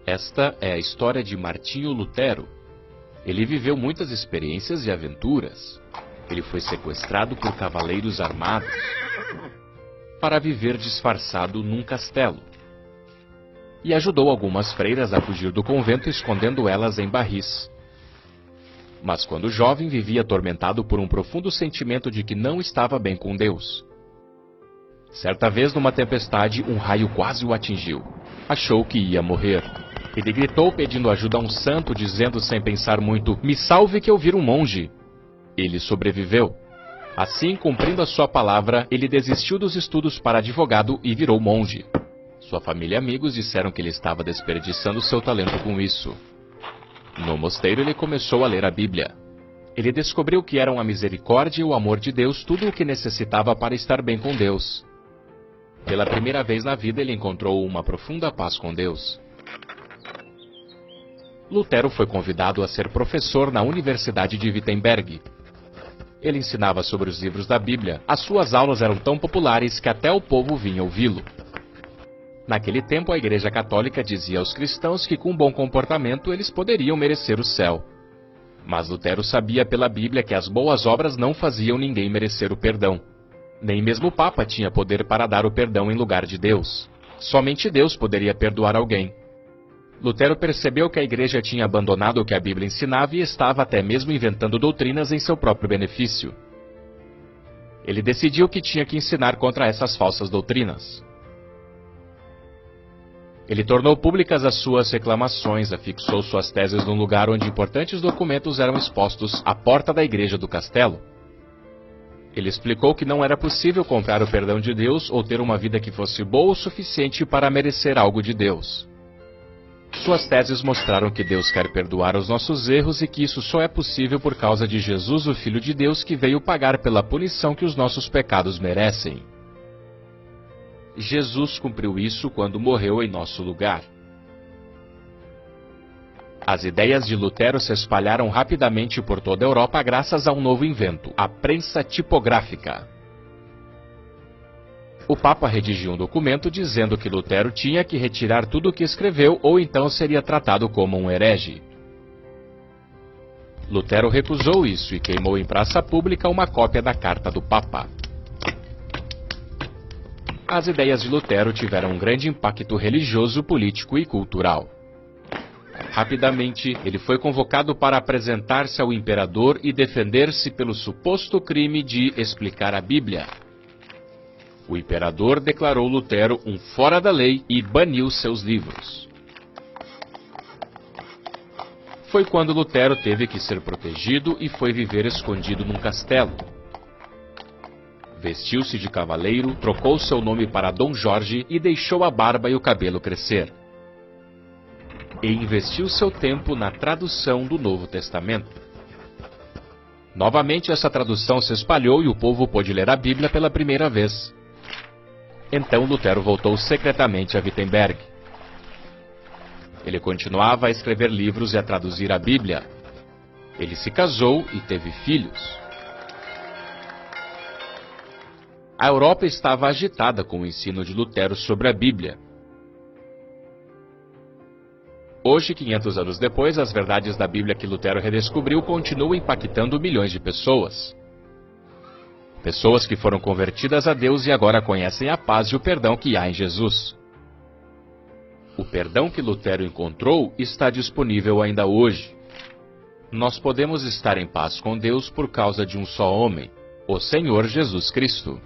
Esta é a história de Martinho Lutero. Ele viveu muitas experiências e aventuras. Ele foi sequestrado por cavaleiros armados para viver disfarçado num castelo. E ajudou algumas freiras a fugir do convento, escondendo elas em barris. Mas quando jovem, vivia atormentado por um profundo sentimento de que não estava bem com Deus. Certa vez, numa tempestade, um raio quase o atingiu. Achou que ia morrer. Ele gritou pedindo ajuda a um santo, dizendo sem pensar muito: "Me salve que eu viro um monge." Ele sobreviveu. Assim, cumprindo a sua palavra, ele desistiu dos estudos para advogado e virou monge. Sua família e amigos disseram que ele estava desperdiçando seu talento com isso. No mosteiro, ele começou a ler a Bíblia. Ele descobriu que eram a misericórdia e o amor de Deus tudo o que necessitava para estar bem com Deus. Pela primeira vez na vida, ele encontrou uma profunda paz com Deus. Lutero foi convidado a ser professor na Universidade de Wittenberg. Ele ensinava sobre os livros da Bíblia. As suas aulas eram tão populares que até o povo vinha ouvi-lo. Naquele tempo, a Igreja Católica dizia aos cristãos que com bom comportamento eles poderiam merecer o céu. Mas Lutero sabia pela Bíblia que as boas obras não faziam ninguém merecer o perdão. Nem mesmo o Papa tinha poder para dar o perdão em lugar de Deus. Somente Deus poderia perdoar alguém. Lutero percebeu que a Igreja tinha abandonado o que a Bíblia ensinava e estava até mesmo inventando doutrinas em seu próprio benefício. Ele decidiu que tinha que ensinar contra essas falsas doutrinas. Ele tornou públicas as suas reclamações, afixou suas teses num lugar onde importantes documentos eram expostos à porta da igreja do castelo. Ele explicou que não era possível comprar o perdão de Deus ou ter uma vida que fosse boa o suficiente para merecer algo de Deus. Suas teses mostraram que Deus quer perdoar os nossos erros e que isso só é possível por causa de Jesus, o Filho de Deus, que veio pagar pela punição que os nossos pecados merecem. Jesus cumpriu isso quando morreu em nosso lugar. As ideias de Lutero se espalharam rapidamente por toda a Europa graças a um novo invento, a prensa tipográfica. O Papa redigiu um documento dizendo que Lutero tinha que retirar tudo o que escreveu ou então seria tratado como um herege. Lutero recusou isso e queimou em praça pública uma cópia da carta do Papa. As ideias de Lutero tiveram um grande impacto religioso, político e cultural. Rapidamente, ele foi convocado para apresentar-se ao imperador e defender-se pelo suposto crime de explicar a Bíblia. O imperador declarou Lutero um fora da lei e baniu seus livros. Foi quando Lutero teve que ser protegido e foi viver escondido num castelo. Vestiu-se de cavaleiro, trocou seu nome para Dom Jorge e deixou a barba e o cabelo crescer. E investiu seu tempo na tradução do Novo Testamento. Novamente essa tradução se espalhou e o povo pôde ler a Bíblia pela primeira vez. Então Lutero voltou secretamente a Wittenberg. Ele continuava a escrever livros e a traduzir a Bíblia. Ele se casou e teve filhos. A Europa estava agitada com o ensino de Lutero sobre a Bíblia. Hoje, 500 anos depois, as verdades da Bíblia que Lutero redescobriu continuam impactando milhões de pessoas. Pessoas que foram convertidas a Deus e agora conhecem a paz e o perdão que há em Jesus. O perdão que Lutero encontrou está disponível ainda hoje. Nós podemos estar em paz com Deus por causa de um só homem, o Senhor Jesus Cristo.